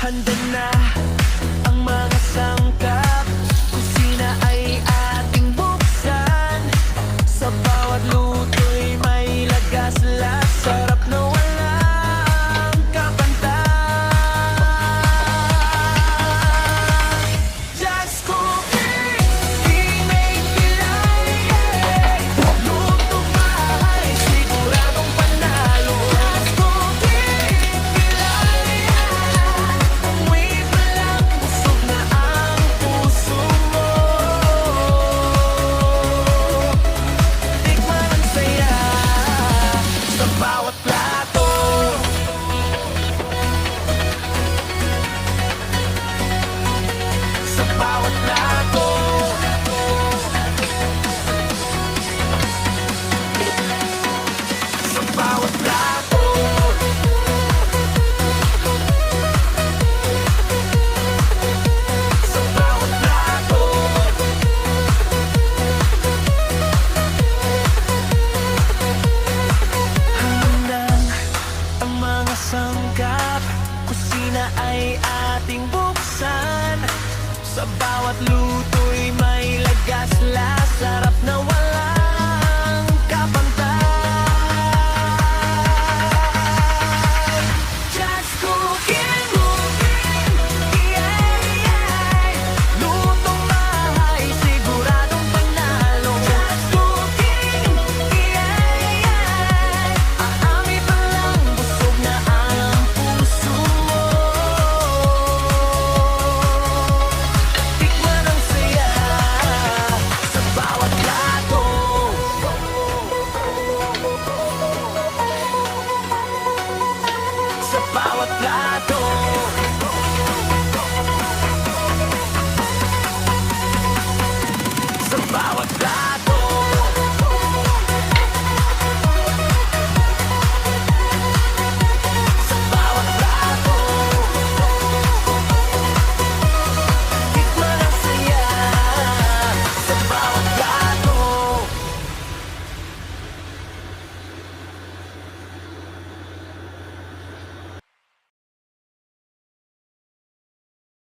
Handa na ang mga sangkap, kusina ay ating buksan. Sa bawat luto'y may lagas-las, sarap na walang kapantay. Just cooking, we make Pilay. Luto bahay, siguradong panalo. Just cooking, Pilay. Amoy pa lang, busog na ang puso mo. Tikman ang saya sa bawat plato. Sa bawat plato. Sa bawat plato. Sa bawat plato. Hanggang ang mga sangkap, kusina ay ating buksan. Sa bawat luto'y may lagas-las, sarap na walang kapantay. Just cooking, yeah, yeah. Lutong bahay, siguradong panalo. Just cooking, yeah, yeah. Aami pa lang, busog na ang puso mo. Tikman ang saya sa bawat plato. Sa bawat plato.